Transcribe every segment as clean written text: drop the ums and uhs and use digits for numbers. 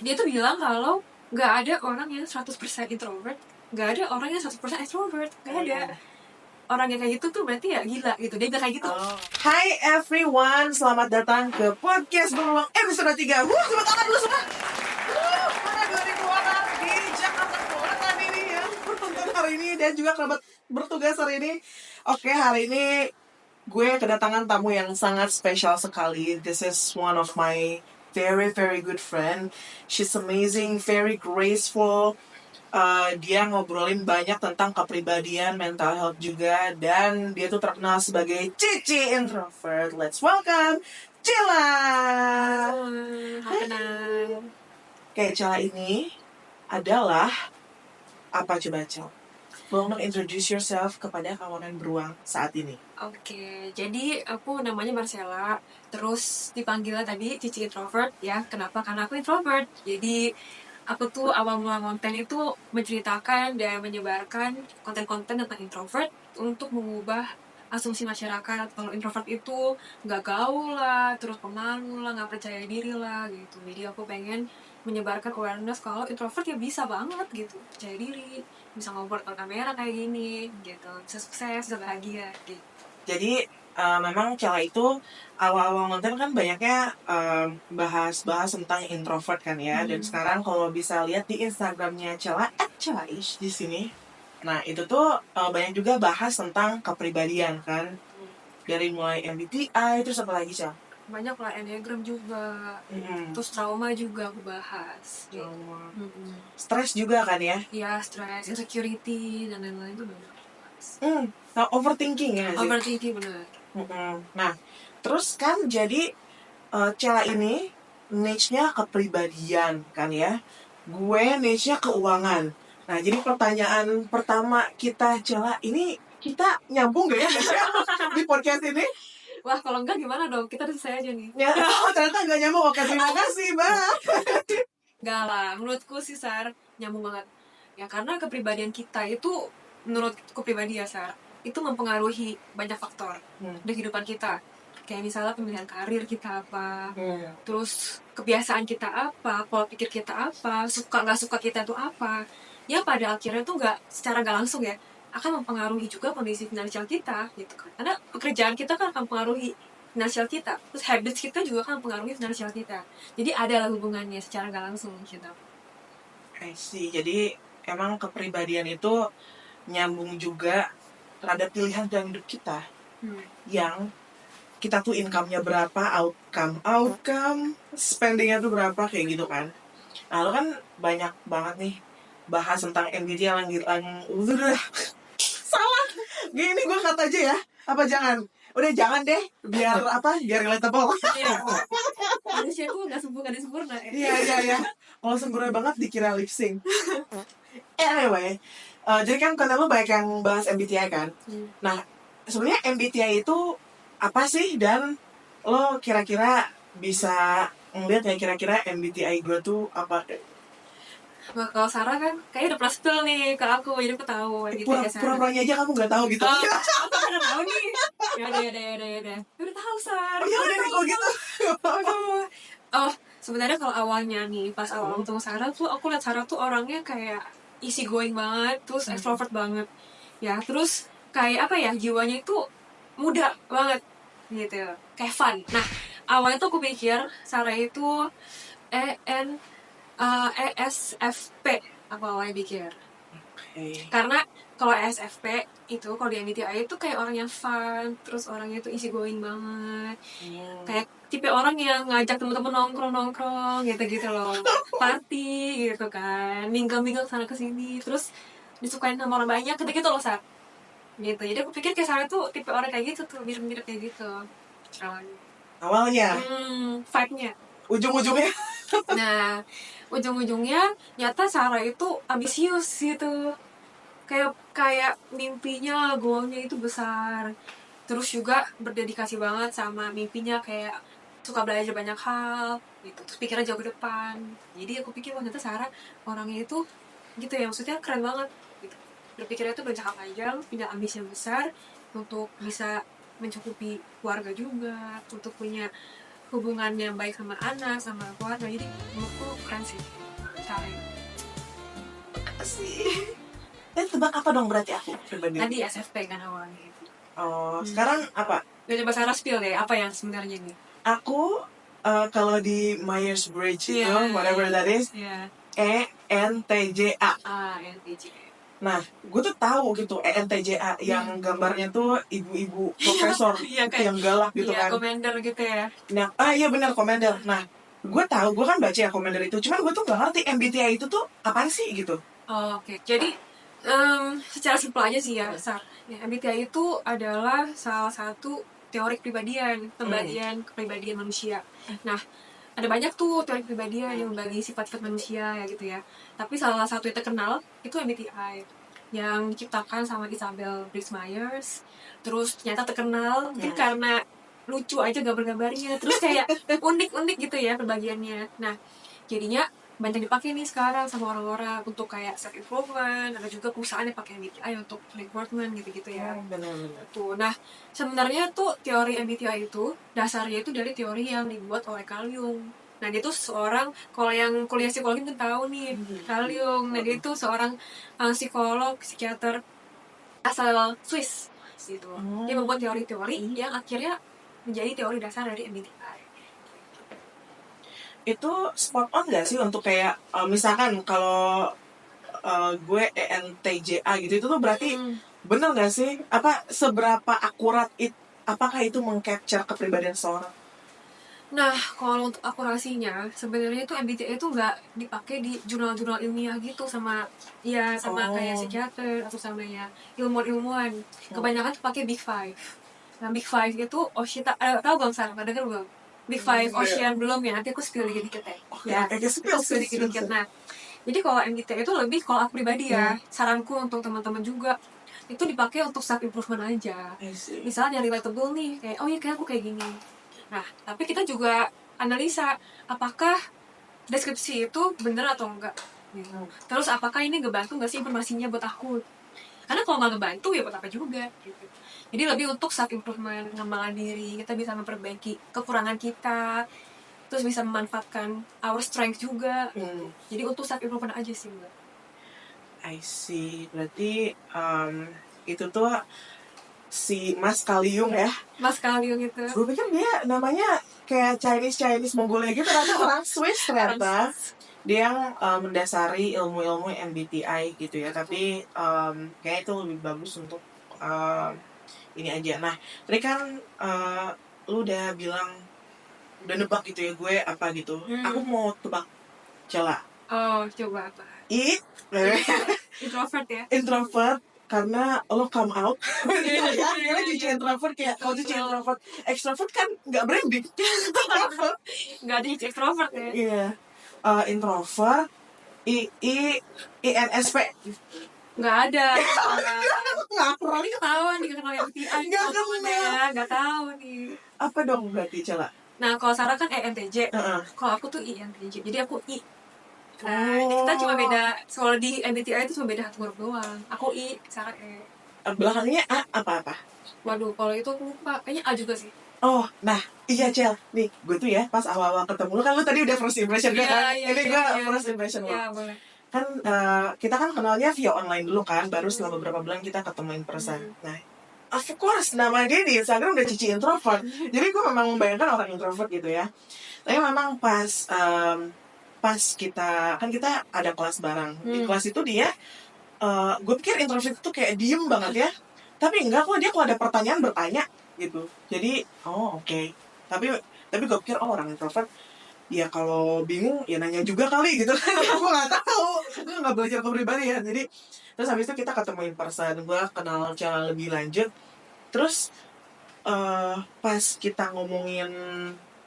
dia tuh bilang kalau nggak ada orang yang 100% introvert, nggak ada orang yang 100% extrovert, nggak ada. Orang yang kayak gitu tuh berarti ya gila gitu. Dia bilang kayak gitu. Hi everyone, selamat datang ke podcast Beruang episode 3. Selamat datang dulu semua. Mana 2000 orang di Jakarta Selatan ini yang bertonton hari ini dan juga kerabat bertugas hari ini. Oke, hari ini gue kedatangan tamu yang sangat spesial sekali. This is one of my very very good friend. She's amazing, very graceful. Dia ngobrolin banyak tentang kepribadian, mental health juga, dan dia tuh terkenal sebagai Cici introvert. Let's welcome Cila. Kenal. Oke, Cila ini adalah apa coba Cil? Boleh introduce yourself kepada kawanan beruang saat ini. Oke, jadi aku namanya Marcella. Terus dipanggilnya tadi Cici introvert ya. Kenapa? Karena aku introvert. Jadi aku tuh awal mula konten itu menceritakan dan menyebarkan konten-konten tentang introvert untuk mengubah asumsi masyarakat kalau introvert itu nggak gaul lah, terus pemalu lah, nggak percaya diri lah gitu. Jadi aku pengen menyebarkan awareness kalau introvert ya bisa banget gitu, percaya diri, bisa ngobrol ke kamera kayak gini gitu, bisa sukses, bisa bahagia gitu. Jadi memang Cila itu awal-awal konten kan banyaknya bahas-bahas tentang introvert kan ya. Dan sekarang kalau bisa lihat di Instagramnya Cila @cilaish di sini. Nah itu tuh banyak juga bahas tentang kepribadian kan. Dari mulai MBTI, terus apa lagi Cila? Banyak lah, Enneagram juga, terus trauma juga aku bahas. Trauma. Stres juga kan ya? Iya, stres, insecurity dan lain-lain itu banyak. Nah, overthinking ya sih? Overthinking bener. Nah, terus kan jadi Cila ini niche-nya kepribadian kan ya. Gue niche-nya keuangan. Nah, jadi pertanyaan pertama kita Cila, ini kita nyambung gak ya di podcast ini? Wah, kalau enggak gimana dong? Kita udah selesai aja nih. Ya, ternyata gak nyambung. Oke, terima kasih, Mbak. Enggak lah, menurutku sih Sar, nyambung banget. Ya karena kepribadian kita itu, menurutku pribadi ya Sar, itu mempengaruhi banyak faktor di kehidupan kita. Kayak misalnya pemilihan karir kita apa, terus kebiasaan kita apa, pola pikir kita apa, suka nggak suka kita itu apa. Ya pada akhirnya tuh secara nggak langsung ya, akan mempengaruhi juga kondisi finansial kita gitu kan. Karena pekerjaan kita kan akan mempengaruhi finansial kita, terus habits kita juga kan mempengaruhi finansial kita. Jadi ada lah hubungannya secara nggak langsung gitu. I see. Jadi emang kepribadian itu nyambung juga terhadap pilihan dalam hidup kita. Yang kita tuh income-nya berapa, outcome, spending-nya tuh berapa, kayak gitu kan. Nah, lo kan banyak banget nih bahas tentang MBTI yang udah salah. Gini gue kata aja ya, apa jangan? Udah jangan deh, biar relatable. Manusia tuh nggak sempurna. Iya. Kalau sempurna banget dikira lip sync. Anyway, jadi kan konten lo banyak yang bahas MBTI kan. Nah, sebenarnya MBTI itu apa sih, dan lo kira-kira bisa ngeliat ya kira-kira MBTI gue tuh apa? Nah, kalau Sarah kan kayaknya udah pernah spill nih ke aku, jadi aku tahu gitu ya Sarah. Pura-puranya aja kamu nggak tahu gitu. Aku udah tahu nih. Ya udah tahu Sar. Ya udah nih kalau gitu. Sebenarnya kalau awalnya nih, pas awal ketemu Sarah tuh aku lihat Sarah tuh orangnya kayak easy going banget, terus extrovert banget. Ya, terus kayak apa ya, jiwanya itu muda banget gitu, kayak fun. Nah, awalnya tuh aku pikir Sarah itu ESFP, aku awalnya pikir. Karena kalau ESFP itu, kalau di MBTI itu kayak orang yang fun, terus orangnya itu easy going banget. Kayak tipe orang yang ngajak temen-temen nongkrong gitu loh, party gitu kan, minggu-minggu sana kesini, terus disukain sama orang banyak gitu loh Sar, gitu. Jadi aku pikir kayak Sarah tuh tipe orang kayak gitu tuh, mirip-mirip kayak gitu awalnya. Vibe-nya. Ujung-ujungnya. Nah, ujung-ujungnya nyata Sarah itu ambisius gitu, kayak mimpinya, goalnya itu besar, terus juga berdedikasi banget sama mimpinya, kayak suka belajar banyak hal gitu, terus pikiran jauh ke depan. Jadi aku pikir ternyata Sarah orangnya itu gitu ya, maksudnya keren banget gitu, berpikirnya itu berjangka panjang, punya ambisi yang besar untuk bisa mencukupi keluarga juga, untuk punya hubungannya baik sama anak, sama keluarga. Jadi menurutku keren sih caranya. Asik. Tebak apa dong berarti aku pribadi? Tadi SFP kan awalnya. Sekarang apa? Udah coba Sarah spill deh, apa yang sebenarnya nih? Aku kalau di Myers-Briggs itu, Yeah, whatever that is, ENTJA. ENTJ. Nah, gue tuh tahu gitu ENTJA yang gambarnya tuh ibu-ibu profesor Iya, itu yang galak gitu kan. Commander gitu ya. Nah, iya benar Commander. Nah, gue tahu, gue kan baca ya Commander itu. Cuman gue tuh gak ngerti MBTI itu tuh apaan sih gitu. Oke. Jadi secara simpel aja sih ya, Sar. Ya, MBTI itu adalah salah satu teori kepribadian, pembagian kepribadian manusia. Nah, ada banyak tuh teori kepribadian yang membagi sifat-sifat manusia ya gitu ya. Tapi salah satu yang terkenal itu MBTI yang diciptakan sama Isabel Briggs Myers. Terus ternyata terkenal mungkin karena lucu aja gambar-gambarnya. Terus kayak unik-unik gitu ya perbagiannya. Nah, jadinya banyak dipakai nih sekarang sama orang-orang untuk kayak self improvement. Ada juga perusahaan yang pakai MBTI untuk recruitment gitu-gitu ya. Benar-benar. Tuh, nah sebenarnya tuh teori MBTI itu dasarnya itu dari teori yang dibuat oleh Carl Jung. Nah dia tuh seorang, kalau yang kuliah psikologi mungkin tahu nih Carl Jung. Nah dia tuh seorang psikolog, psikiater asal Swiss gitu. Dia membuat teori-teori yang akhirnya menjadi teori dasar dari MBTI. Itu spot on gak sih untuk kayak misalkan kalau gue ENTJA gitu, itu tuh berarti bener gak sih? Apa seberapa akurat apakah itu meng-capture kepribadian seorang? Nah, kalau untuk akurasinya, sebenarnya itu MBTI itu nggak dipakai di jurnal-jurnal ilmiah gitu sama kayak psikiater atau sama ya ilmuwan-ilmuwan. Kebanyakan tuh pakai Big Five. Nah, Big Five itu tahu bang Sarah? Pernah dengar belum? Big Five Ocean belum ya? Nanti aku spill dikit-dikit ya. Spill dikit-dikit. Nah, jadi kalau MBTI itu lebih kalau aku pribadi ya, saranku untuk teman-teman juga itu dipakai untuk self improvement aja. Misalnya relatable nih, kayak oh iya kayak aku kayak gini. Nah, tapi kita juga analisa apakah deskripsi itu benar atau enggak. Terus apakah ini ngebantu nggak sih informasinya buat aku? Karena kalau nggak ngebantu ya buat apa juga gitu. Jadi lebih untuk self improvement, pengembangan diri, kita bisa memperbaiki kekurangan kita, terus bisa memanfaatkan our strength juga. Jadi untuk self improvement aja sih Mbak. I see. Berarti itu tuh si Mas Carl Jung ya. Mas Carl Jung itu. Gue pikir dia namanya kayak Chinese Mongolia gitu, ternyata orang Swiss ternyata. Dia yang mendasari ilmu-ilmu MBTI gitu ya. Tapi kayaknya itu lebih bagus untuk ini aja. Nah, tadi kan lu udah bilang, udah nebak gitu ya gue apa gitu. Aku mau tebak Cela. Oh, coba apa? Introvert ya? Introvert, karena lo come out. Dia lagi cuci introvert, kayak kalau cuci introvert. Extrovert kan nggak branding. Nggak ada extrovert ya? Iya. Introvert, INSP. Nggak ada. Nggak pernah ketahuan nih kenal yang MBTI. Nggak tahu nih. Apa dong berarti Cela? Nah kalau Sarah kan ENTJ, kalau aku tuh INTJ, jadi aku I. Nah kita cuma beda, kalau di MBTI itu cuma beda satu huruf doang. Aku I, Sarah E. Belakangnya A apa-apa? Waduh, kalau itu aku lupa, kayaknya A juga sih. Oh, nah iya Cel, nih gue tuh ya pas awal-awal ketemu lu kan, lu tadi udah first impression gue kan? Ini gue first impression lo. Iya boleh. Kan kita kan kenalnya via online dulu kan, baru setelah beberapa bulan kita ketemu in person. Nah, of course nama dia di Instagram udah Cici introvert. Jadi gue memang membayangkan orang introvert gitu ya. Tapi memang pas kita ada kelas bareng. Di kelas itu dia gue pikir introvert itu kayak diem banget ya. Tapi enggak kok, dia kalau ada pertanyaan bertanya gitu. Jadi oke. Tapi gue pikir orang introvert ya kalau bingung ya nanya juga kali gitu kan. Gue nggak tahu, gue nggak belajar kepribadian. Jadi terus habis itu kita ketemu in person, gue kenal cara lebih lanjut. Terus pas kita ngomongin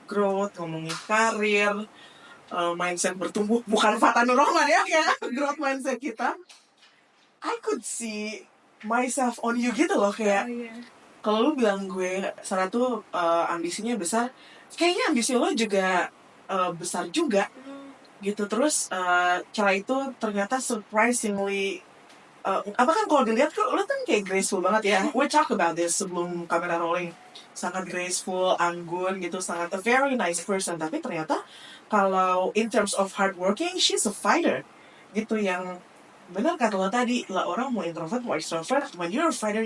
growth, ngomongin karir, mindset bertumbuh, bukan Fata Nur Rahman ya, kayak growth mindset kita, I could see myself on you gitu loh. Kayak kalau lu bilang gue Sarah tuh ambisinya besar, kayaknya ambisi lo juga besar juga gitu. Terus cara itu ternyata surprisingly apa kan kalau dilihat kok lo kan kayak graceful banget ya. We talk about this sebelum kamera rolling. Sangat graceful, anggun gitu, sangat a very nice person. Tapi ternyata kalau in terms of hardworking, she's a fighter. Gitu yang benar kata lo tadi, lah orang mau introvert mau extrovert, when you're a fighter.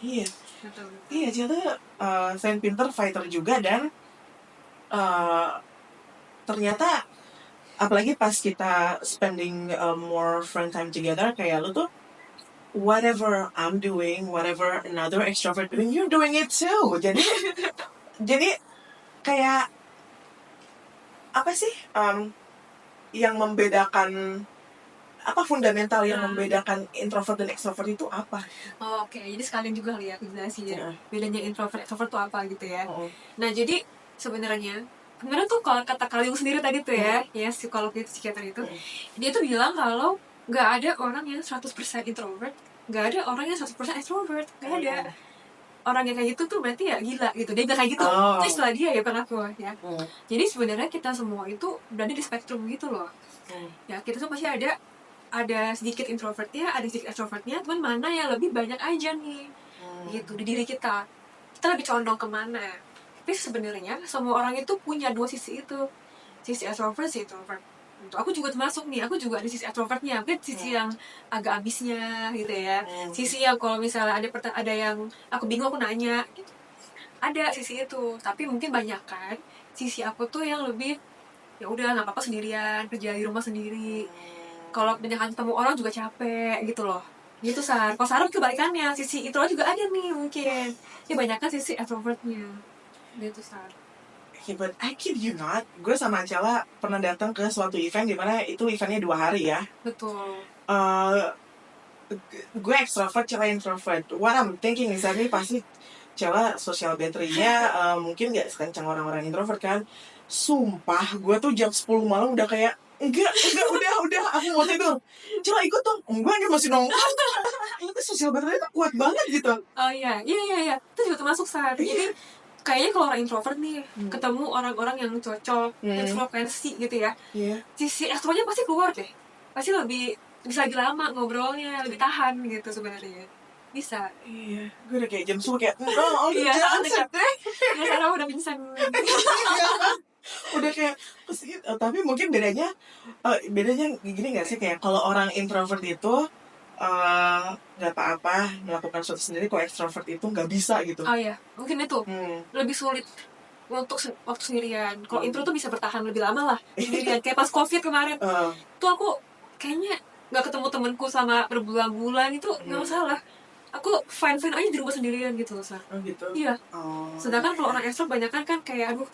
Iya. Betul. Iya, ternyata selain pinter fighter juga dan ternyata apalagi pas kita spending more friend time together kayak lu tuh whatever I'm doing, whatever another extrovert doing, you're doing it too. Jadi kayak apa sih yang membedakan apa fundamental yang membedakan introvert dan extrovert itu apa? Oh, oke. Jadi sekalian juga kali ya aku jelasin bedanya introvert extrovert itu apa gitu ya. Nah, jadi sebenarnya kemarin tuh kalau kata Kaliung sendiri tadi tuh ya psikolog itu psikiater itu dia tuh bilang kalau nggak ada orang yang 100% introvert, nggak ada orang yang 100% extrovert, nggak ada. Orang yang kayak gitu tuh berarti ya gila gitu. Dia bilang kayak gitu. Itu istilah dia ya, bukan aku ya. Jadi sebenarnya kita semua itu berada di spektrum gitu loh. Ya kita tuh pasti ada sedikit introvertnya, ada sedikit extrovertnya, cuman mana yang lebih banyak aja nih gitu di diri kita lebih condong kemana. Tapi sebenarnya semua orang itu punya dua sisi itu, sisi extrovert, sisi introvert. Untuk aku juga termasuk nih, aku juga ada sisi extrovertnya, mungkin sisi yang agak ambisnya gitu ya, sisi yang kalau misalnya ada yang aku bingung aku nanya gitu, ada sisi itu. Tapi mungkin banyak kan sisi aku tuh yang lebih ya udah nggak apa-apa sendirian, kerja di rumah sendiri. Kalau kebanyakan ketemu orang juga capek gitu loh. Gitu Sar. Kalau Sarah kebalikannya, sisi itu juga ada nih mungkin. Ya banyakkan sisi extrovertnya. Gitu Sar. Yeah, but I kid you not, gue sama Ancela pernah datang ke suatu event dimana itu eventnya 2 hari ya. Betul. Gue extrovert, Cela introvert. What I'm thinking is ini pasti Cela social battery-nya mungkin gak sekencang orang-orang introvert kan. Sumpah, gue tuh jam 10 malam udah kayak enggak, udah, aku mau tidur. Cela ikut dong. Enggak, ini masih nongkrong. Itu social battery tuh kuat banget gitu. Oh iya. Itu juga termasuk Sar. Jadi kayaknya kalau orang introvert nih ketemu orang-orang yang cocok, yang frekuensi gitu ya. Sisi extrovertnya pasti keluar deh. Pasti bisa lebih lama ngobrolnya, lebih tahan gitu sebenarnya. Bisa. Iya, gue udah kayak jam 10 kayak jangan deh. Ya Sarah udah pingsan. Udah kayak tapi mungkin bedanya gini nggak sih, kayak kalau orang introvert itu nggak apa-apa melakukan sesuatu sendiri, kalau extrovert itu nggak bisa gitu. Oh iya, mungkin itu lebih sulit untuk waktu sendirian. Kalau intro tuh bisa bertahan lebih lama lah sendirian. Kayak pas COVID kemarin tuh aku kayaknya nggak ketemu temenku sama berbulan-bulan itu nggak masalah. Aku fine aja di rumah sendirian gitu loh Sar. Gitu. Iya. Sedangkan kalau orang extrovert banyak kan kayak aduh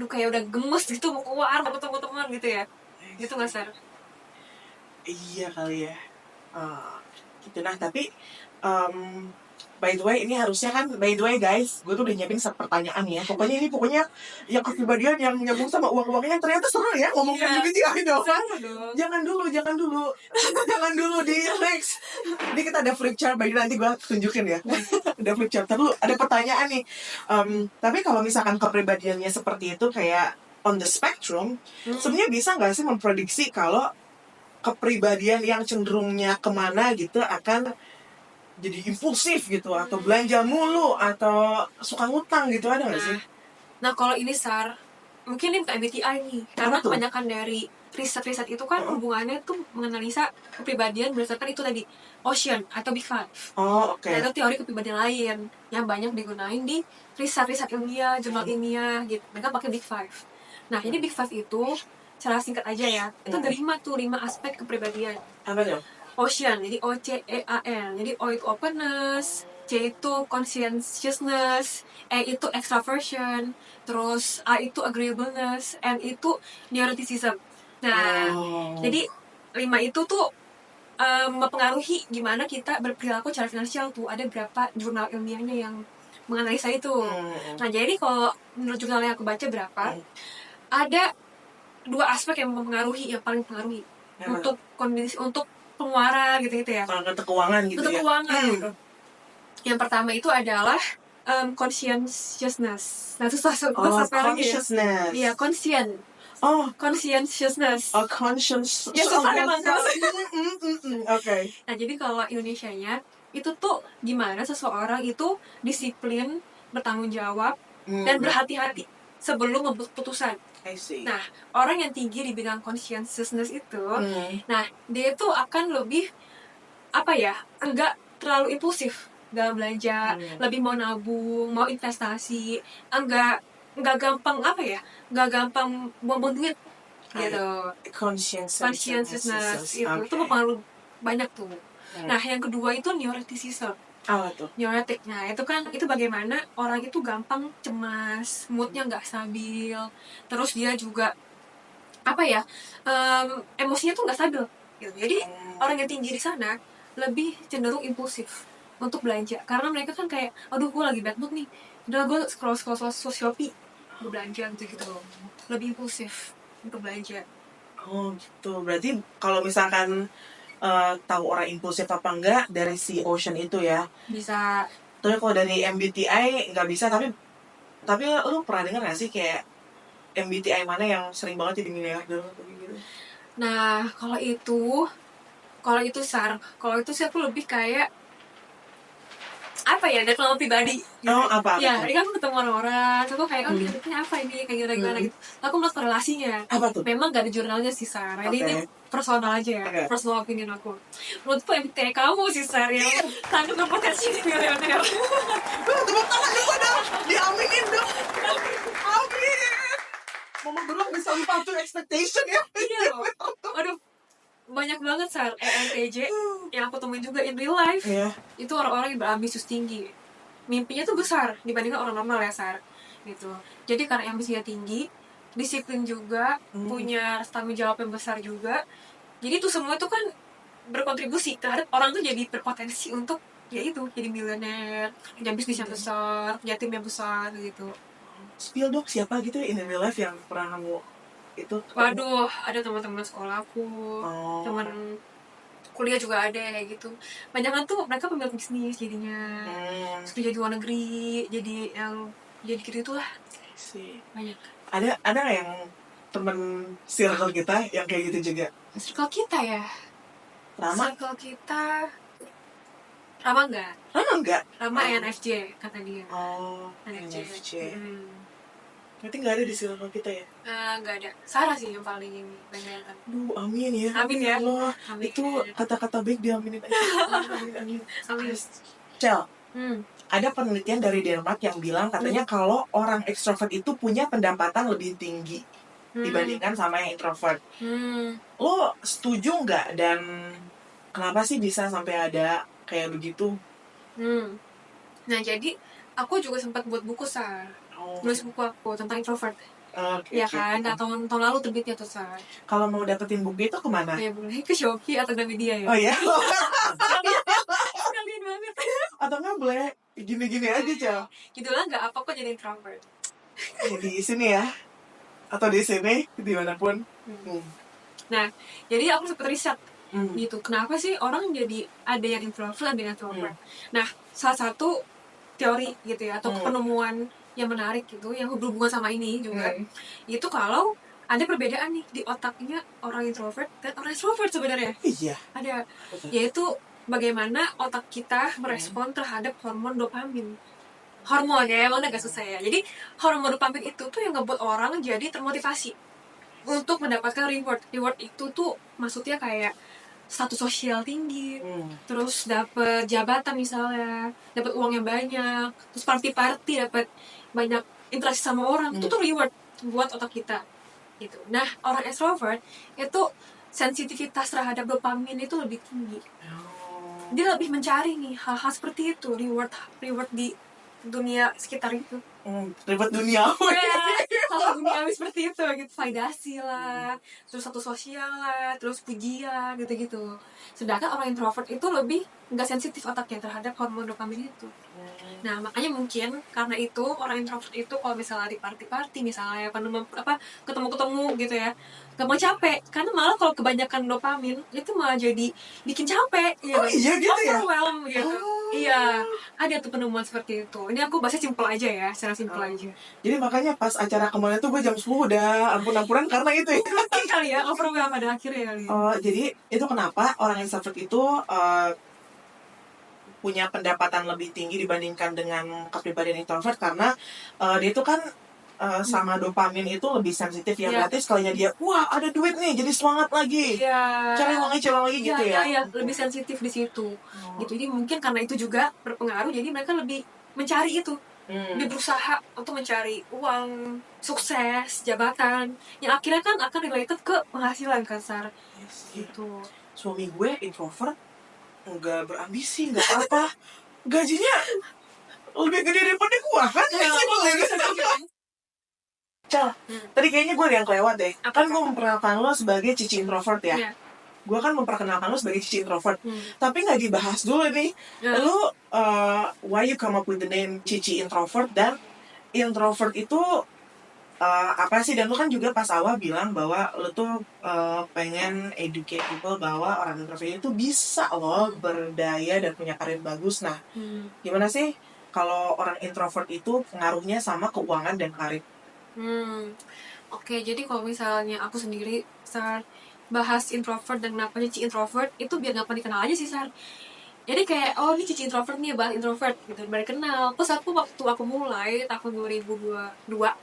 kayak udah gemes gitu mau keluar mau ketemu teman gitu ya. Gitu nggak Sar? Iya kali ya. Gitu. Nah tapi by the way, ini harusnya kan, by the way guys, gue tuh udah nyiapin satu pertanyaan ya. Pokoknya yang kepribadian yang nyambung sama uang-uangnya ternyata seru ya ngomongin begini. Ayo dong. Jangan dulu di next. Ini kita ada flip chart, by the way, nanti gue tunjukin ya. Ada flip chart. Dulu ada pertanyaan nih. Tapi kalau misalkan kepribadiannya seperti itu kayak on the spectrum, sebenarnya bisa nggak sih memprediksi kalau kepribadian yang cenderungnya kemana gitu akan jadi impulsif gitu, atau belanja mulu, atau suka ngutang gitu, ada nggak sih? Nah kalau ini Sar, mungkin ini bukan MBTI nih, karena kebanyakan dari riset-riset itu kan hubungannya tuh menganalisa kepribadian berdasarkan itu tadi Ocean atau Big Five. Oke. Nah, itu teori kepribadian lain yang banyak digunain di riset-riset ilmiah, jurnal ilmiah gitu. Mereka pakai Big Five. Nah jadi Big Five itu secara singkat aja ya, itu ada 5 aspek kepribadian. Apa tuh? Ocean, jadi OCEAN. Jadi O itu openness, C itu conscientiousness, E itu extraversion, terus A itu agreeableness, N itu neuroticism. Nah, jadi 5 itu tuh mempengaruhi gimana kita berperilaku secara finansial tuh. Ada berapa jurnal ilmiahnya yang menganalisa itu. Nah, jadi kalau menurut jurnal yang aku baca berapa, ada 2 aspek yang mempengaruhi, yang paling mempengaruhi untuk kondisi, untuk pengeluaran gitu ya. Untuk keuangan gitu untuk keuangan gitu. Yang pertama itu adalah conscientiousness. Nah, susah consciousness. Iya, conscient. Oh, conscientiousness. conscious. Ya, susah emang. Oke. Nah, jadi kalau Indonesianya itu tuh gimana seseorang itu disiplin, bertanggung jawab, dan berhati-hati sebelum membuat keputusan. I see. Nah, orang yang tinggi di bidang conscientiousness itu, nah dia itu akan lebih enggak terlalu impulsif dalam belanja, lebih mau nabung, mau investasi, enggak enggak gampang buang duit gitu. Conscientiousness itu berpengaruh banyak tuh. Nah, yang kedua itu neuroticism. Apa tuh? Neurotic. Nah, itu bagaimana orang itu gampang cemas, moodnya nggak stabil, terus dia juga emosinya tuh nggak stabil gitu. Jadi orang yang tinggi di sana lebih cenderung impulsif untuk belanja, karena mereka kan kayak, aduh gue lagi bad mood nih, udah gue scroll Shopee, gue belanja gitu. Lebih impulsif untuk belanja. Oh gitu. Berarti kalau misalkan tahu orang impulsif apa enggak dari si Ocean itu ya? Bisa. Tapi kalau dari MBTI nggak bisa. Tapi lu pernah dengar nggak sih kayak MBTI mana yang sering banget jadi miliarder gitu? Nah, kalau itu sih aku lebih kayak dari pengalaman pribadi gitu. Oh, apa? Ya, ini kan ketemu orang-orang, terus aku kayak, ini apa ini, kayak gimana gitu. Aku melihat korelasinya. Apa tuh? Memang gak ada jurnalnya sih, Sar. Jadi ini personal aja ya, personal opinion aku. Menurutku MBTI kamu sih, Sar, yang sangat berpotensi di miliarder. Tepuk tangan dulu dong, diaminin dong. Amin. Mama belum bisa lupa tuh expectation ya. Iya loh. Aduh, banyak banget, Sar, ENTJ yang aku temuin juga in real life. Itu orang-orang yang berambisius tinggi, mimpinya tuh besar dibandingkan orang normal ya, Sar, gitu. Jadi karena ambisinya tinggi, disiplin juga, punya tanggung jawab yang besar juga, jadi tuh semua itu kan berkontribusi terhadap orang tuh jadi berpotensi untuk jadi miliuner, punya bisnis yang besar, punya tim yang besar gitu. Spill dong, siapa gitu in real life yang pernah kamu itu? Waduh, ada teman-teman sekolahku, teman kuliah juga ada kayak gitu. Banyak kan tuh mereka pemilik bisnis jadinya, terus jadi luar negeri, jadi gitu lah. Banyak. Ada nggak yang temen circle kita yang kayak gitu juga? Circle kita ya? Rama? Circle kita Rama enggak? Rama NFJ kata dia. Oh, NFJ. Berarti nggak ada di circle kita ya? Nggak ada. Sarah sih yang paling ini banyak kan. Duh, amin ya. Amin ya. Allah, amin. Itu kata-kata baik diaminin aja. Amin. Cel, ada penelitian dari Denmark yang bilang katanya kalau orang ekstrovert itu punya pendapatan lebih tinggi dibandingkan sama yang introvert. Lo setuju nggak? Dan kenapa sih bisa sampai ada kayak begitu? Nah, jadi aku juga sempat buat buku, Sar. Nulis buku aku tentang introvert. Ya kan, tahun lalu terbitnya tuh, Sar. Kalau mau dapetin buku itu kemana? Ya boleh ke Shopee atau Gramedia ya. Oh ya? Kalian banget. Atau nggak boleh gini-gini aja, Cel. Gitu lah, nggak apa kok jadi introvert. Di sini ya? Atau di sini, dimanapun. Nah, jadi aku sempat riset gitu. Kenapa sih orang jadi ada yang introvert, ada yang extrovert? Nah, salah satu teori gitu ya, atau penemuan yang menarik gitu, yang berhubungan sama ini juga, itu kalau ada perbedaan nih di otaknya orang introvert dan orang extrovert sebenarnya. Iya. Ada, yaitu bagaimana otak kita merespon terhadap hormon dopamin. Hormon ya, emang agak susah ya. Jadi hormon dopamin itu tuh yang ngebuat orang jadi termotivasi untuk mendapatkan reward. Reward itu tuh maksudnya kayak status sosial tinggi, terus dapat jabatan misalnya, dapat uang yang banyak, terus party dapat banyak interaksi sama orang, itu tuh reward buat otak kita gitu. Nah, orang extrovert itu sensitivitas terhadap dopamin itu lebih tinggi. Dia lebih mencari nih hal-hal seperti itu, reward di dunia sekitar itu. Ribet duniawi. Hal duniawi seperti itu gitu, validasi lah, terus satu sosial lah, terus pujian gitu-gitu. Sedangkan orang introvert itu lebih nggak sensitif otaknya terhadap hormon dopamin itu. Nah, makanya mungkin karena itu orang introvert itu kalau misalnya di party misalnya ketemu gitu ya, gampang capek, karena malah kalau kebanyakan dopamin itu malah jadi bikin capek gitu. Oh iya gitu ya? Overwhelm gitu. Iya, ada tuh penemuan seperti itu. Ini aku bahasnya simpel aja ya, secara simpel aja. Jadi makanya pas acara kemarin tuh gue jam 10 udah ampun-ampunan karena itu ya. Mungkin kali ya, overwhelm pada akhirnya kali. Jadi itu kenapa orang introvert itu punya pendapatan lebih tinggi dibandingkan dengan kepribadian introvert, karena dia itu kan sama dopamin itu lebih sensitif ya. Iya. Berarti sekalinya dia, wah ada duit nih, jadi semangat lagi. Iya. Cari uang lagi gitu ya. Iya, lebih sensitif di situ. Gitu. Jadi mungkin karena itu juga berpengaruh, jadi mereka lebih mencari itu. Lebih berusaha untuk mencari uang, sukses, jabatan, yang akhirnya kan akan related ke penghasilan kan, Sar. Yes, Gitu. Suami gue introvert, nggak berambisi, nggak apa, gajinya lebih gede daripada gue kan. Cal, tadi kayaknya gue ada yang kelewat deh. Kan gue memperkenalkan lo sebagai Cici introvert ya. Iya. Gue kan memperkenalkan lo sebagai Cici introvert. Tapi nggak dibahas dulu nih. Lo why you come up with the name Cici introvert, dan introvert itu apa sih? Dan lo kan juga pas awal bilang bahwa lo tuh pengen educate people bahwa orang introvert itu bisa loh berdaya dan punya karir bagus. Nah, gimana sih kalau orang introvert itu pengaruhnya sama keuangan dan karir? Oke, jadi kalau misalnya aku sendiri, Sar, bahas introvert dan kenapa Cici introvert, itu biar gampang dikenal aja sih, Sar. Jadi kayak, oh ini Cici introvert nih, bahas introvert, gitu, baru kenal. Terus waktu aku mulai, tahun 2022,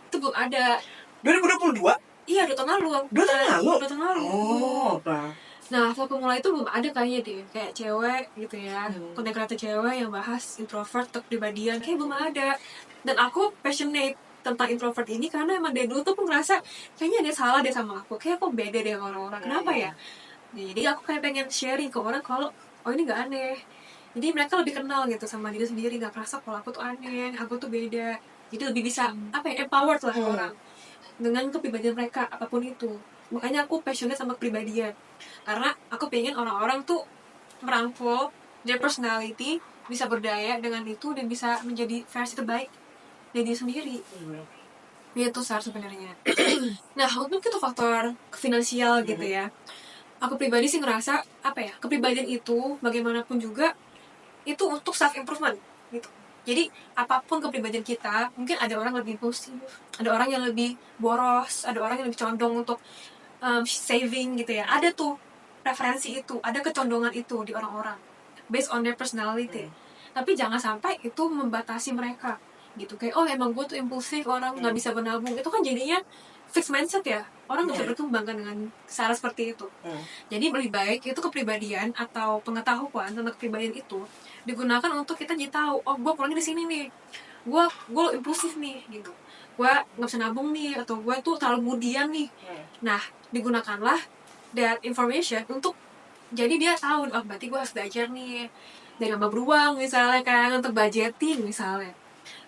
itu belum ada. 2022? Iya, 2 tahun lalu. 2 tahun lalu? 2 tahun lalu. Oh, apa? Nah, waktu aku mulai itu belum ada kayaknya deh, kayak cewek gitu ya, konten kreator cewek yang bahas introvert atau kepribadian, kayak belum ada. Dan aku passionate tentang introvert ini karena emang dari dulu tuh aku ngerasa kayaknya ada salah deh sama aku, kayak aku beda deh sama orang-orang, kenapa ya? Jadi aku kayak pengen sharing ke orang kalau oh ini gak aneh. Jadi mereka lebih kenal gitu sama diri sendiri, gak kerasa kalau aku tuh aneh, aku tuh beda. Jadi lebih bisa empowered lah orang dengan kepribadian mereka apapun itu. Makanya aku passionate sama kepribadian, karena aku pengen orang-orang tuh merangkul their personality, bisa berdaya dengan itu dan bisa menjadi versi terbaik dari diri sendiri. Itu Sar sebenarnya. Nah, untuk itu faktor finansial gitu ya. Aku pribadi sih ngerasa kepribadian itu bagaimanapun juga itu untuk self improvement gitu. Jadi apapun kepribadian kita, mungkin ada orang lebih impulsif, ada orang yang lebih boros, ada orang yang lebih condong untuk saving gitu ya. Ada tuh preferensi itu, ada kecondongan itu di orang-orang based on their personality. Tapi jangan sampai itu membatasi mereka gitu, kayak oh emang gue tuh impulsif, orang nggak bisa menabung, itu kan jadinya fixed mindset ya, orang nggak bisa berkembang kan dengan cara seperti itu. Jadi lebih baik itu kepribadian atau pengetahuan tentang kepribadian itu digunakan untuk kita jadi tahu, oh gue kurangnya di sini nih, gue impulsif nih gitu, gue nggak bisa nabung nih, atau gue tuh terlalu kemudian nih. Nah, digunakanlah that information untuk jadi dia tahu, oh berarti gue harus belajar nih dari nambah beruang misalnya kan, untuk budgeting misalnya,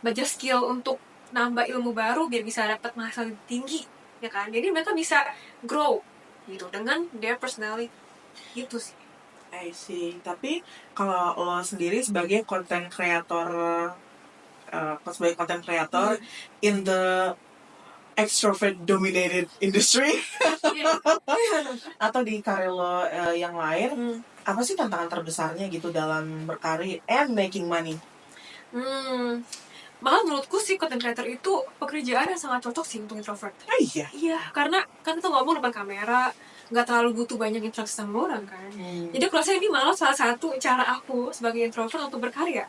belajar skill untuk nambah ilmu baru biar bisa dapat penghasilan lebih tinggi ya kan. Jadi mereka bisa grow gitu dengan their personality gitu sih. I see. Tapi kalau lo sendiri sebagai content creator, in the extrovert dominated industry atau di karir lo yang lain, apa sih tantangan terbesarnya gitu dalam berkarir and making money? Malah menurutku sih content creator itu pekerjaan yang sangat cocok sih untuk introvert. Iya, karena kan kita ngomong depan kamera, nggak terlalu butuh banyak interaksi sama orang kan. Jadi aku rasa ini malah salah satu cara aku sebagai introvert untuk berkarya,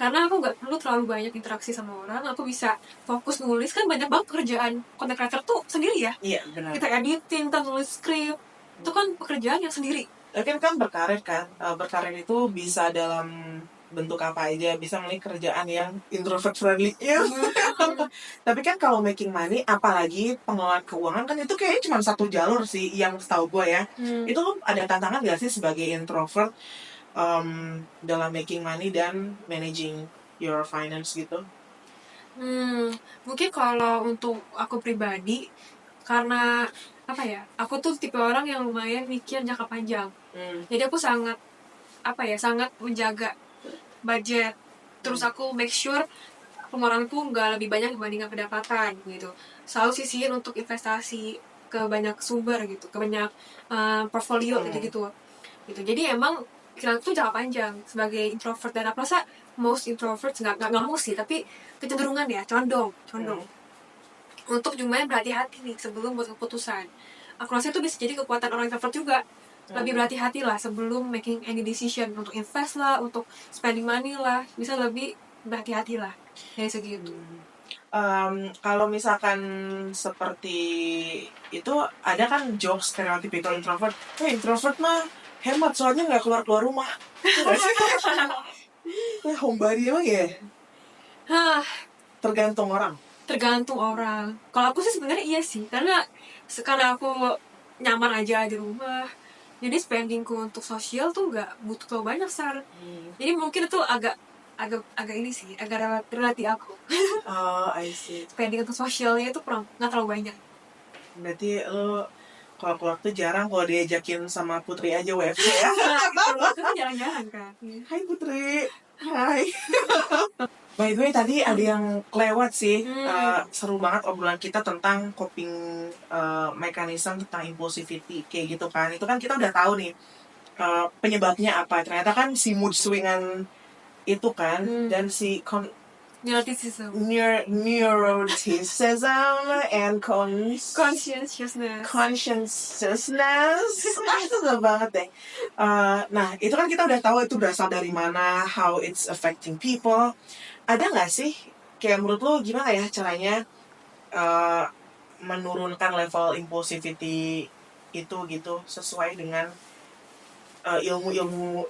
karena aku nggak perlu terlalu banyak interaksi sama orang. Aku bisa fokus nulis, kan banyak banget pekerjaan content creator tuh sendiri ya. Iya, benar. Kita editing, kita nulis skrip, itu kan pekerjaan yang sendiri. Kan berkarir kan, berkarir itu bisa dalam bentuk apa aja, bisa memilih kerjaan yang introvert friendly ya. Tapi kan kalau making money, apalagi pengelolaan keuangan, kan itu kayaknya cuma satu jalur sih yang setahu gue ya. Itu ada tantangan gak sih sebagai introvert dalam making money dan managing your finance gitu? Mungkin kalau untuk aku pribadi, karena aku tuh tipe orang yang lumayan mikir jangka panjang. Jadi aku sangat menjaga budget. Terus aku make sure pengeluaranku nggak lebih banyak dibandingkan pendapatan gitu. Selalu sisihin untuk investasi ke banyak sumber gitu, ke banyak portfolio gitu. Jadi emang pikiran tuh jangka panjang sebagai introvert. Dan aku rasa most introvert nggak most sih, tapi kecenderungan ya condong untuk lumayan berhati-hati nih sebelum buat keputusan. Aku rasa itu bisa jadi kekuatan orang introvert juga, lebih berhati-hati lah sebelum making any decision, untuk invest lah, untuk spending money lah, bisa lebih berhati-hati lah dari segi itu. Kalau misalkan seperti itu, ada kan jokes stereotypical introvert. Introvert mah hemat soalnya nggak keluar rumah. Homebody emang ya? Tergantung orang. Kalau aku sih sebenarnya iya sih, karena sekarang aku nyaman aja di rumah, jadi spendingku untuk sosial tuh nggak butuh terlalu banyak jadi mungkin itu agak ini sih, agak relatif aku. I see. Spending untuk sosialnya itu kurang, nggak terlalu banyak. Berarti lo kalau keluar tuh jarang, kalau diajakin sama Putri aja WFC ya. Keluar tuh jarang-jarang kan. Hai Putri. Hai. By the way, tadi ada yang kelewat sih. Seru banget obrolan kita tentang coping mechanism, tentang impulsivity kayak gitu kan. Itu kan kita udah tahu nih penyebabnya apa. Ternyata kan si mood swingan itu kan, dan si Neuroticism and conscientiousness. Susah banget deh. Nah, itu kan kita udah tahu itu berasal dari mana, how it's affecting people. Ada nggak sih, kayak menurut lo gimana ya caranya menurunkan level impulsivity itu gitu, sesuai dengan ilmu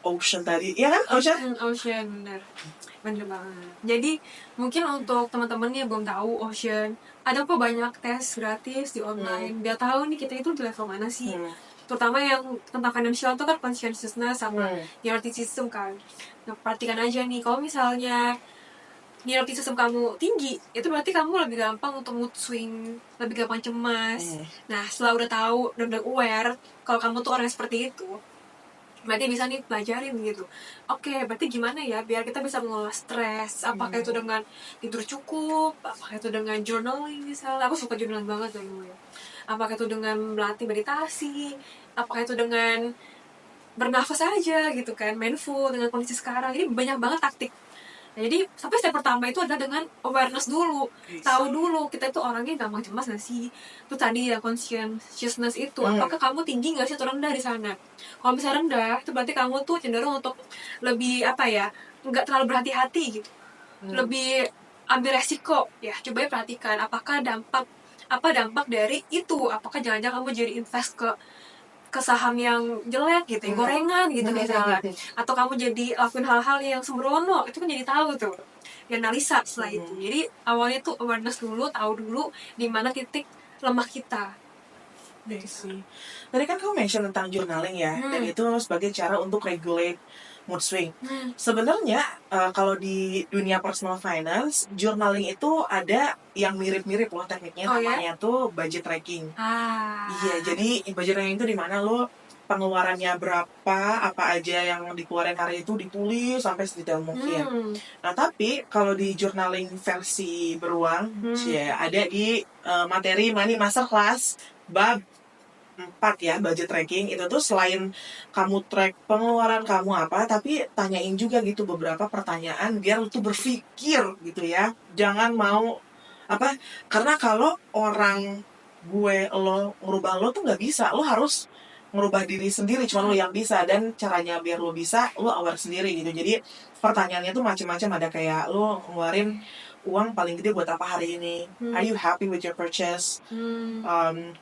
Ocean tadi, ya kan? Ocean, bener banget. Jadi mungkin untuk teman-teman yang belum tahu Ocean, ada kok banyak tes gratis di online. Biar tahu nih kita itu di level mana sih. Terutama yang tentang financial itu kan conscientiousness sama neuroticism kan. Nah, perhatikan aja nih, kalau misalnya neuroticism kamu tinggi, itu berarti kamu lebih gampang untuk mood swing, lebih gampang cemas. Nah, setelah udah tahu dan udah aware kalau kamu tuh orang seperti itu, berarti bisa nih pelajarin gitu. Oke, berarti gimana ya biar kita bisa mengelola stres? Apakah itu dengan tidur cukup? Apakah itu dengan journaling misalnya? Aku suka journaling banget dulu ya. Apakah itu dengan melatih meditasi? Apakah itu dengan bernafas aja gitu kan, mindful dengan kondisi sekarang? Ini banyak banget taktik. Nah, jadi sampai step pertama itu adalah dengan awareness dulu, tahu dulu kita itu orangnya gampang cemas nggak sih? Itu tadi ya conscientiousness itu, apakah kamu tinggi nggak sih atau rendah di sana? Kalau misalnya rendah, itu berarti kamu tuh cenderung untuk lebih nggak terlalu berhati-hati gitu, lebih ambil resiko ya. Coba perhatikan apakah dampak dari itu, apakah jangan-jangan kamu jadi invest ke saham yang jelek gitu, yang gorengan gitu misalnya, atau kamu jadi lakuin hal-hal yang sembrono, itu kan jadi tahu tuh, analisa setelah itu. Jadi awalnya tuh awareness dulu, tahu dulu di mana titik lemah kita. Sih. Tadi kan kamu mention tentang journaling ya, dan itu sebagai cara untuk regulate mood swing. Sebenarnya kalau di dunia personal finance, journaling itu ada yang mirip-mirip loh tekniknya, namanya tuh budget tracking. Iya, jadi budget tracking itu di mana lo pengeluarannya berapa, apa aja yang dikeluarin hari itu ditulis sampai sedetail mungkin. Nah, tapi kalau di journaling versi beruang, ada di materi Money Masterclass bab 4 ya, budget tracking. Itu tuh selain kamu track pengeluaran kamu apa, tapi tanyain juga gitu beberapa pertanyaan biar lu tuh berpikir gitu ya. Jangan mau karena kalau orang lo ngerubah lo tuh nggak bisa, lo harus ngerubah diri sendiri, cuma lo yang bisa. Dan caranya biar lo bisa, lo aware sendiri gitu. Jadi pertanyaannya tuh macam-macam, ada kayak lo ngeluarin uang paling gede buat apa hari ini? Are you happy with your purchase?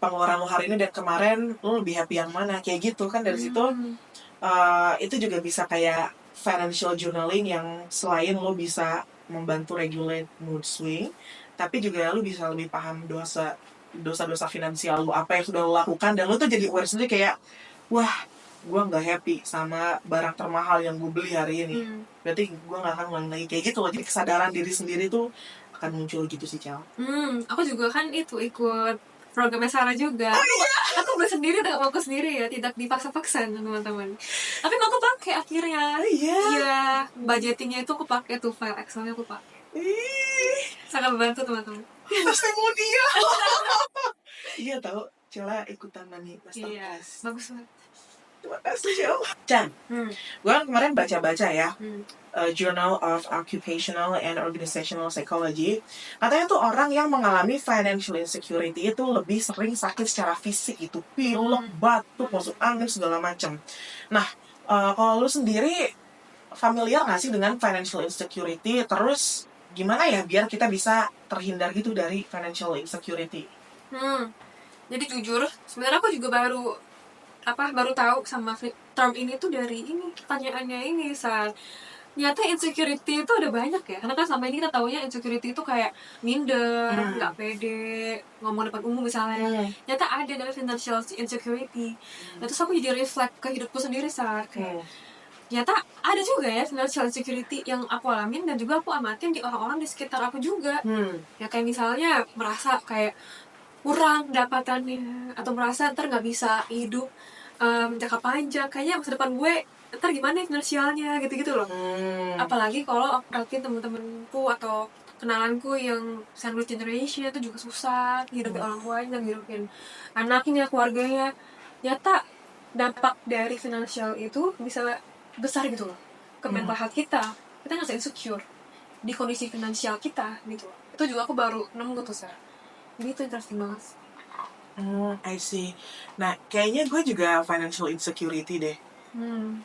Pengeluaran lo hari ini dan kemarin lo lebih happy yang mana? Kayak gitu kan. Dari situ itu juga bisa kayak financial journaling yang selain lo bisa membantu regulate mood swing, tapi juga lo bisa lebih paham dosa-dosa finansial lo, apa yang sudah lo lakukan, dan lo tuh jadi aware sendiri kayak, wah, gue nggak happy sama barang termahal yang gue beli hari ini. Berarti gue nggak akan ulang lagi kayak gitu. Jadi kesadaran diri sendiri tuh akan muncul gitu sih, Cal. Aku juga kan itu ikut programnya Sarah juga. Aku beli sendiri dengan aku sendiri ya, tidak dipaksa-paksa teman-teman. Tapi aku pakai akhirnya. Iya, budgetingnya itu aku pakai tuh, file Excelnya aku pakai. Sangat membantu teman-teman. Pasti mau dia. Iya tahu, Cela ikutan Money Masterclass. Iya, bagus banget. Terima kasih, Cel. Chan, gue kan kemarin baca-baca ya, Journal of Occupational and Organizational Psychology. Katanya tuh orang yang mengalami financial insecurity itu lebih sering sakit secara fisik, itu pilek, batuk, masuk angin, segala macam. Nah, kalau lu sendiri familiar nggak sih dengan financial insecurity? Terus gimana ya biar kita bisa terhindar gitu dari financial insecurity? Jadi jujur, sebenarnya aku juga baru tahu sama term ini tuh dari ini pertanyaannya ini saat nyata insecurity itu ada banyak ya, karena kan selama ini kita taunya insecurity itu kayak minder, nggak pede ngomong depan umum misalnya. Nyata ada dari financial insecurity. Nah, terus aku jadi reflect ke hidupku sendiri saat nyata ada juga ya financial insecurity yang aku alamin dan juga aku amatin di orang-orang di sekitar aku juga. Ya kayak misalnya merasa kayak kurang pendapatannya atau merasa ntar nggak bisa hidup jangka panjang, kayaknya masa depan gue ntar gimana ya finansialnya gitu-gitu loh. Apalagi kalau aku perhatiin temen-temenku atau kenalanku yang sandwich generation itu juga susah hidupin orang tuanya, hidupin anaknya, keluarganya. Nyata dampak dari finansial itu bisa besar gitu loh ke mental health kita ngerasa insecure di kondisi finansial kita gitu. Itu juga aku baru nemu tuh Sar. Jadi itu interesting banget. I see. Nah, kayaknya gue juga financial insecurity deh.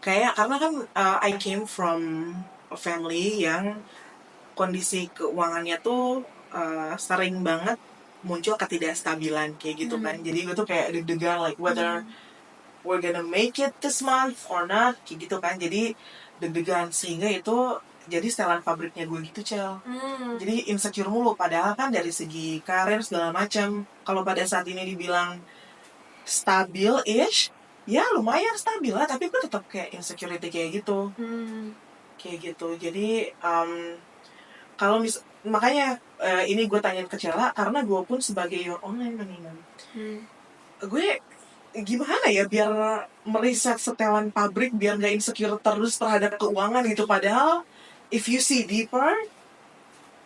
Kayak karena kan I came from a family yang kondisi keuangannya tuh sering banget muncul ketidakstabilan kayak gitu kan. Jadi gue tuh kayak deg-degan like whether we're gonna make it this month or not kayak gitu kan. Jadi deg-degan sehingga itu jadi setelan pabriknya gue gitu, Cel. Jadi insecure mulu, padahal kan dari segi karir segala macam, kalau pada saat ini dibilang stabil-ish, ya lumayan stabil lah, tapi gue tetap kayak insecurity kayak gitu. Kayak gitu. Jadi kalau makanya ini gue tanyain ke Cela karena gue pun sebagai your online manager, gue gimana ya biar meriset setelan pabrik biar gak insecure terus terhadap keuangan gitu. Padahal if you see deeper,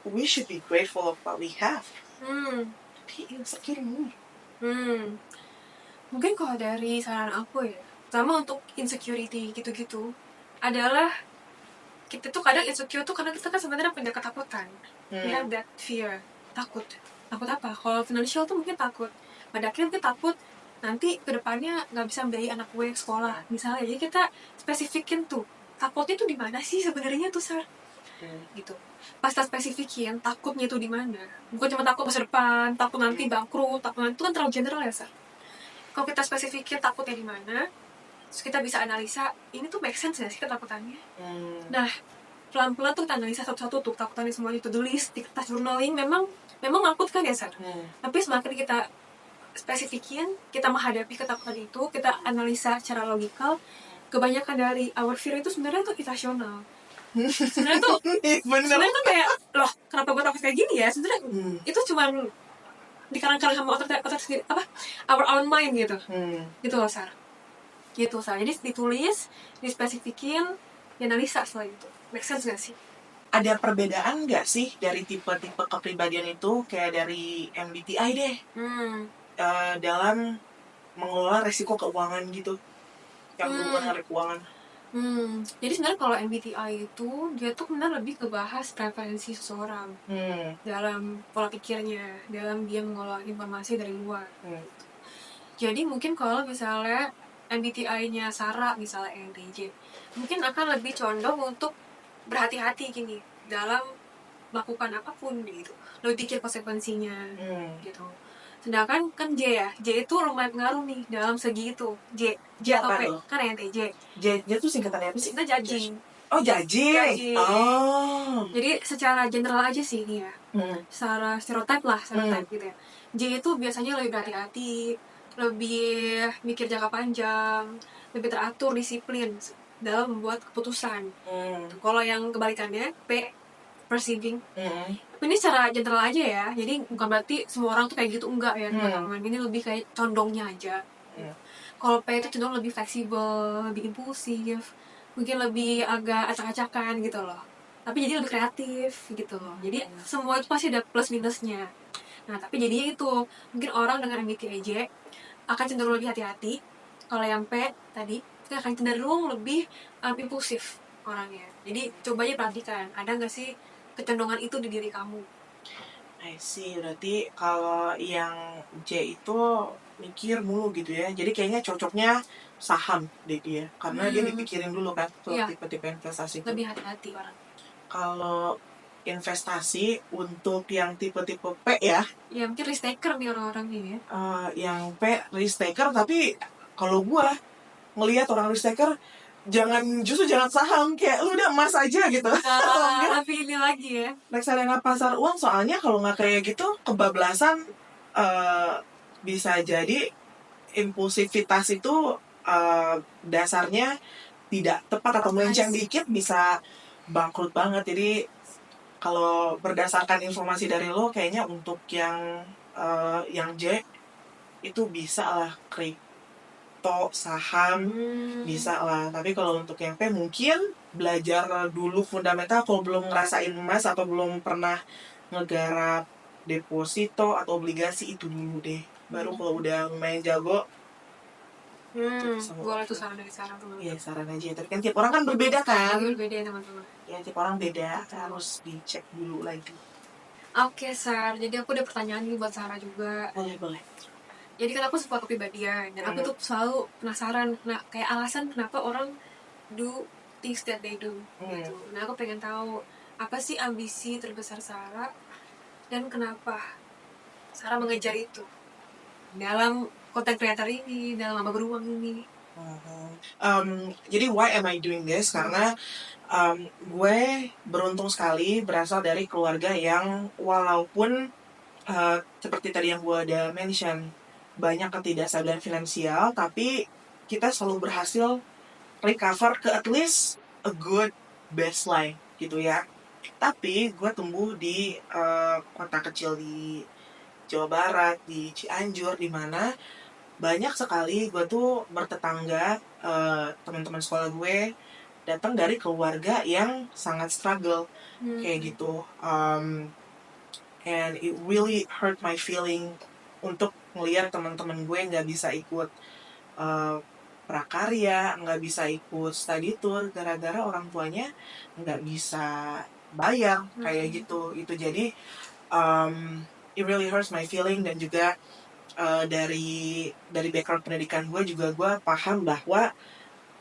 we should be grateful of what we have. Tapi insecure mulu. Mungkin kalau dari saran aku ya, sama untuk insecurity gitu-gitu adalah kita tuh kadang insecure tuh karena kita kan sebenarnya punya ketakutan. We have that fear, takut apa? Kalau financial tuh mungkin takut. Pada akhirnya kita takut nanti kedepannya nggak bisa membiayai anak gue sekolah misalnya. Jadi kita spesifikin tuh takutnya tuh di mana sih sebenarnya tuh Sar, gitu. Pas kita spesifikin takutnya tuh di mana, bukan cuma takut masa depan, takut nanti bangkrut, takut nanti itu kan terlalu general ya Sar. Kalau kita spesifikin takutnya di mana, terus kita bisa analisa ini tuh make sense nggak sih ketakutannya. Nah, pelan-pelan tuh kita analisa satu-satu tuh ketakutannya semuanya, to do list di kertas journaling. Memang menakutkan ya Sar. Tapi semakin kita spesifikin, kita menghadapi ketakutan itu, kita analisa secara logikal, kebanyakan dari our fear itu sebenarnya tuh irrasional. Sebenarnya tuh kayak loh kenapa gue takut kayak gini ya, sebenarnya itu cuma dikarang-karang sama otak sendiri, our own mind gitu. Gitu loh Sar. Jadi ditulis, dispesifikin, dianalisa setelah itu. Make sense gak sih? Ada perbedaan gak sih dari tipe-tipe kepribadian itu, kayak dari MBTI deh, dalam mengelola risiko keuangan gitu, yang berhubungan dengan keuangan? Jadi sebenarnya kalau MBTI itu dia tuh benar lebih kebahas preferensi seseorang dalam pola pikirnya, dalam dia mengelola informasi dari luar. Jadi mungkin kalau misalnya MBTI-nya Sarah misalnya ENTJ, mungkin akan lebih condong untuk berhati-hati gini dalam melakukan apapun gitu, lebih pikir konsekuensinya gitu. Sedangkan kan J itu lumayan pengaruh nih dalam segi itu. J atau P kan ENTJ. J tuh singkatannya apa sih? Itu judging. Oh, judging. Oh. Jadi secara general aja sih ini ya. Secara stereotype gitu ya. J itu biasanya lebih berhati-hati, lebih mikir jangka panjang, lebih teratur, disiplin dalam membuat keputusan. Kalau yang kebalikannya P, perceiving. Ini secara general aja ya, jadi bukan berarti semua orang tuh kayak gitu, enggak ya teman-teman. Ini lebih kayak condongnya aja. Kalau P itu cenderung lebih fleksibel, lebih impulsif, mungkin lebih agak acak-acakan gitu loh, tapi jadi lebih kreatif gitu loh. Jadi semua itu pasti ada plus minusnya. Nah tapi jadinya itu mungkin orang dengan MBTI J akan cenderung lebih hati-hati. Kalau yang P tadi kita akan cenderung lebih impulsif orangnya. Jadi coba aja perhatikan, ada nggak sih kecenderungan itu di diri kamu. I see, berarti kalau yang J itu mikir mulu gitu ya. Jadi kayaknya cocoknya saham deh dia. Karena dia dipikirin dulu kan tuh Iya. tipe-tipe investasi itu. Lebih hati-hati orang. Kalau investasi untuk yang tipe-tipe P ya, Ya mungkin risk taker nih orang-orang ini ya. yang P risk taker, tapi kalau gua ngelihat orang risk taker justru jangan saham, kayak lu udah emas aja gitu. Tapi ini lagi ya, Reksadana pasar uang, soalnya kalau nggak kayak gitu kebablasan, bisa jadi impulsivitas itu dasarnya tidak tepat atau melenceng dikit bisa bangkrut banget. Jadi kalau berdasarkan informasi dari lo, kayaknya untuk yang J itu bisa lah kripto, saham, bisa lah. Tapi kalau untuk yang P mungkin belajar dulu fundamental. Kalau belum ngerasain emas atau belum pernah ngegarap deposito atau obligasi, itu dulu deh. Baru kalau udah lumayan jago, boleh tuh saran dari sekarang tuh. ya saran aja. Tapi kan tiap orang kan berbeda kan. Berbeda ya teman-teman. Ya tiap orang beda, harus dicek dulu lagi. Oke Sar, jadi aku ada pertanyaan nih buat Sarah juga. Boleh. Jadi kan aku suka kepribadian dan aku tuh selalu penasaran, kayak alasan kenapa orang do things that they do gitu. Nah aku pengen tahu apa sih ambisi terbesar Sarah dan kenapa Sarah mengejar itu dalam content creator ini, dalam laba beruang ini. Jadi why am I doing this? Karena gue beruntung sekali berasal dari keluarga yang walaupun seperti tadi yang gue ada mention, banyak ketidakstabilan finansial, tapi kita selalu berhasil recover ke at least a good baseline gitu ya. Tapi gue tumbuh di kota kecil di Jawa Barat, di Cianjur, di mana banyak sekali gue tuh bertetangga, teman-teman sekolah gue datang dari keluarga yang sangat struggle kayak gitu, and it really hurt my feeling untuk ngelihat teman-teman gue nggak bisa ikut prakarya, nggak bisa ikut study tour gara-gara orang tuanya nggak bisa bayar kayak gitu. Itu jadi it really hurts my feeling. Dan juga dari background pendidikan gue juga gue paham bahwa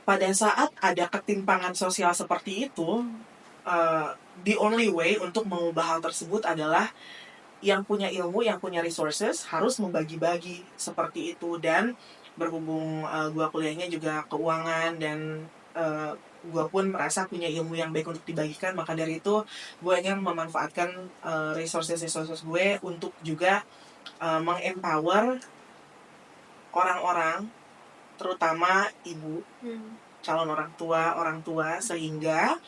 pada saat ada ketimpangan sosial seperti itu, the only way untuk mengubah hal tersebut adalah yang punya ilmu, yang punya resources harus membagi-bagi seperti itu. Dan berhubung gue kuliahnya juga keuangan dan gue pun merasa punya ilmu yang baik untuk dibagikan, maka dari itu gue ingin memanfaatkan resources gue untuk juga mengempower orang-orang, terutama ibu, calon orang tua, sehingga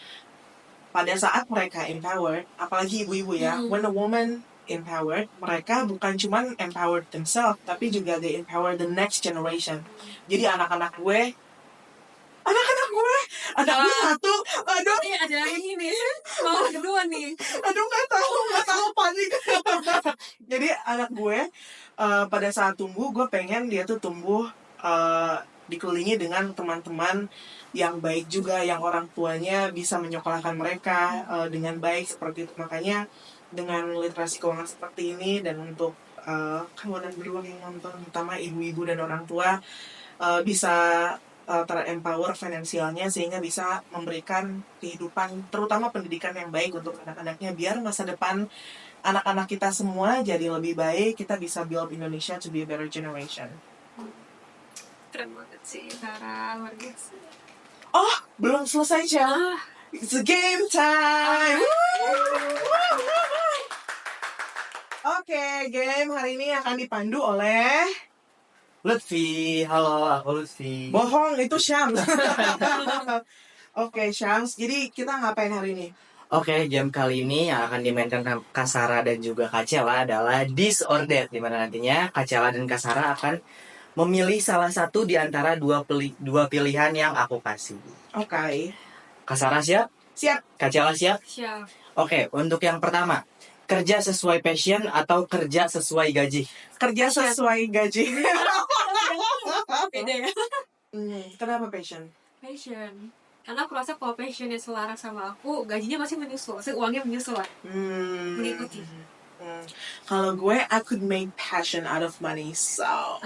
pada saat mereka empowered, apalagi ibu-ibu ya, when a woman empowered, mereka bukan cuma empowered themselves, tapi juga they empower the next generation. Jadi anak gue satu, aduh, ada lagi nih, mau kedua nih, aduh nggak tahu panik. Jadi anak gue pada saat tumbuh, gue pengen dia tuh tumbuh dikelilingi dengan teman-teman yang baik juga, yang orang tuanya bisa menyekolahkan mereka dengan baik seperti itu. Makanya dengan literasi keuangan seperti ini, dan untuk kawan dan beruang yang nonton, terutama ibu-ibu dan orang tua, bisa terempower finansialnya sehingga bisa memberikan kehidupan, terutama pendidikan yang baik untuk anak-anaknya, biar masa depan anak-anak kita semua jadi lebih baik. Kita bisa build Indonesia to be a better generation. Keren banget sih Sarah, luar biasa. Oh, belum selesai ya. It's a game time. Oke, game hari ini akan dipandu oleh Lutfi. Halo, aku Lutfi. Bohong, itu Syams. Oke, Syams. Jadi kita ngapain hari ini? Oke, game kali ini yang akan dimainkan Kak Sarah dan juga Kak Cela adalah This or That, di mana nantinya Kak Cela dan Kak Sarah akan memilih salah satu di antara dua pilihan yang aku kasih. Oke. Kak Sarah siap? Siap. Kak Cela siap? Siap. Oke, untuk yang pertama, kerja sesuai passion atau kerja sesuai gaji? Kerja sesuai gaji. Beda ya. Kenapa passion? Passion. Karena aku rasa kalau passionnya selaras sama aku, gajinya masih menyusul, maksudnya uangnya menyusul lah, mengikuti. Kalau gue, I could make passion out of money, so.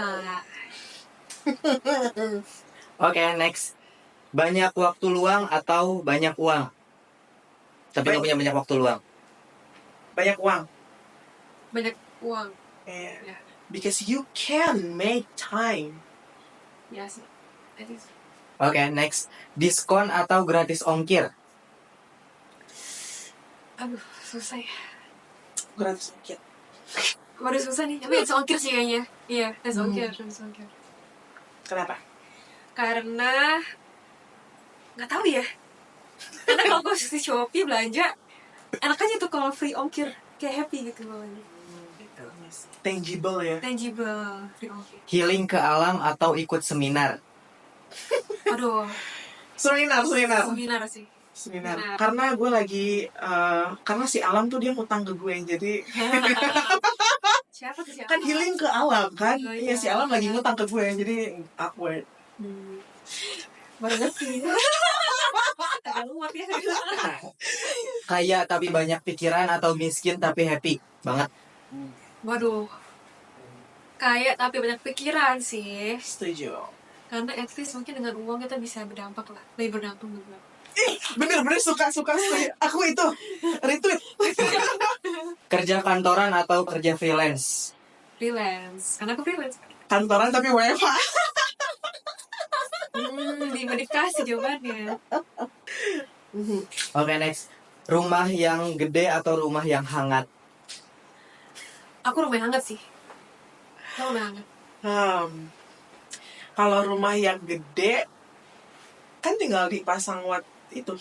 Oke, next. Banyak waktu luang atau banyak uang? Tapi nggak punya banyak waktu luang. Banyak uang. Banyak uang. Yeah. Ya, Because you can make time. ya sih. I think so. Oke, next. Diskon atau gratis ongkir? Aduh, susah ya. Gratis ongkir. Waduh, susah nih. Tapi it's ongkir sih kayaknya. Iya, it's ongkir. Kenapa? Karena nggak tahu ya. Karena kalau gue di Shopee belanja, enak aja tuh kalau free ongkir, kayak happy gitu bawahnya. Gitu. Tangible ya. Tangible, free ongkir. Healing ke alam atau ikut seminar? Aduh, Seminar. seminar sih. Seminar. Seminar. Karena gue lagi, karena si alam tuh dia ngutang ke gue, jadi Siapa tuh siapa? kan healing ke alam kan. Oh, Iya, iya. si alam lagi ngutang ke gue, jadi awkward. Baru ngerti. Agak nguap ya. Kaya tapi banyak pikiran atau miskin tapi happy banget? Waduh. Kaya tapi banyak pikiran sih. Setuju. Karena at least mungkin dengan uang kita bisa berdampak lah. Lebih berdampak juga. Bener suka. Aku itu retweet. Kerja kantoran atau kerja freelance? Freelance. Karena aku freelance. Kantoran tapi WFH. Dimodifikasi jawabannya. Oke, next. Rumah yang gede atau rumah yang hangat? Aku rumah hangat sih. Aku rumah hangat. Kalau rumah yang gede kan tinggal dipasang heater.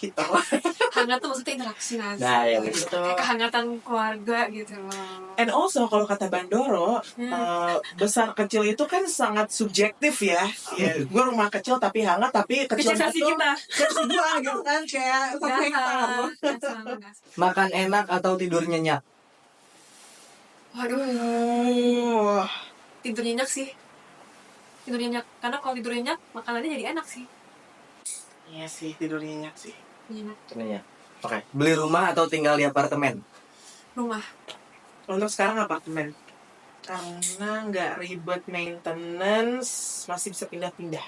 Hangat tuh maksudnya interaksi nggak sih? Nah, ya betul. Gitu. Kayak kehangatan keluarga gitu loh. And also kalau kata Bandoro, besar kecil itu kan sangat subjektif ya. Gue rumah kecil tapi hangat, tapi kecil Kecil itu kita. kecil gua gitu kan, kayak 1 hektar. Makan enak atau tidur nyenyak? Waduh, tidur nyenyak sih. Tidur nyenyak. Karena kalau tidur nyenyak, makanannya jadi enak sih. Iya sih, tidur nyenyak sih. Nyenyak. Nyenyak. Oke. Beli rumah atau tinggal di apartemen? Rumah. Untuk sekarang apartemen. Karena nggak ribet maintenance, masih bisa pindah-pindah.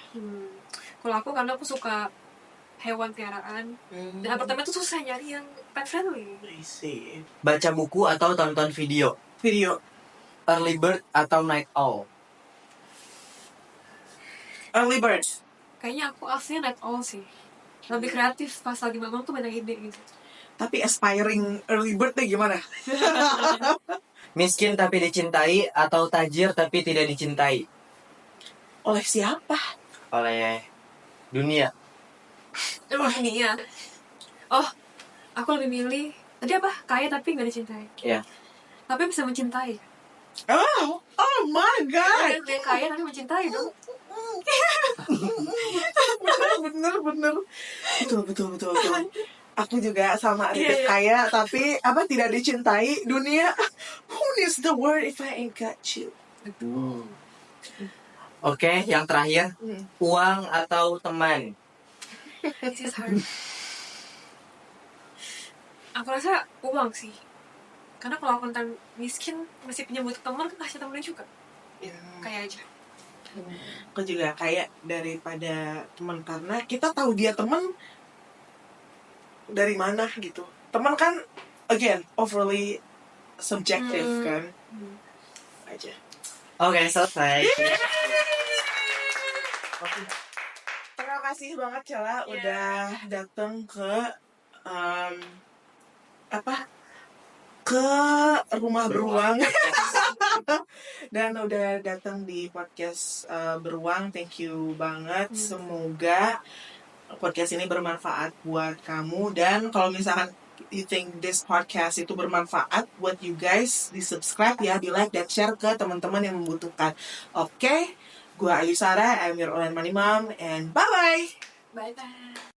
Kalau aku karena aku suka hewan peliharaan. Dan apartemen tuh susah nyari yang pet friendly. I see. Baca buku atau tonton video? Video. Early bird atau night owl? Early bird. Kayaknya aku aslinya night owl sih. Lebih kreatif pas lagi bangun tuh banyak ide gitu. Tapi aspiring early bird deh gimana? Miskin tapi dicintai atau tajir tapi tidak dicintai? Oleh siapa? Oleh dunia. Ini ya. Oh, aku lebih milih tadi apa? Kaya tapi nggak dicintai. Iya. Tapi bisa mencintai. Oh my god. Dia kaya tapi mencintai dong. bener. Betul. Aku juga sama Iya. kaya tapi tidak dicintai dunia. Who needs the world if I ain't got you? Oke, yang terakhir. Uang atau teman? This is hard. Aku rasa uang sih. Karena kalau aku tentang miskin masih punya butuh teman, kan kasih temennya juga. Kayak aja. Aku juga kayak daripada teman, karena kita tahu dia teman dari mana gitu. Teman kan again overly subjective kan. Aja. Oke, selesai. Terima kasih banget Cela udah datang ke ke rumah beruang dan udah datang di podcast beruang. Thank you banget. Semoga podcast ini bermanfaat buat kamu, dan kalau misalkan you think this podcast itu bermanfaat buat you guys, di subscribe ya, di like dan share ke teman-teman yang membutuhkan. Oke, gua Ayu Sarah, I'm your online money mom, and bye bye. Bye-bye.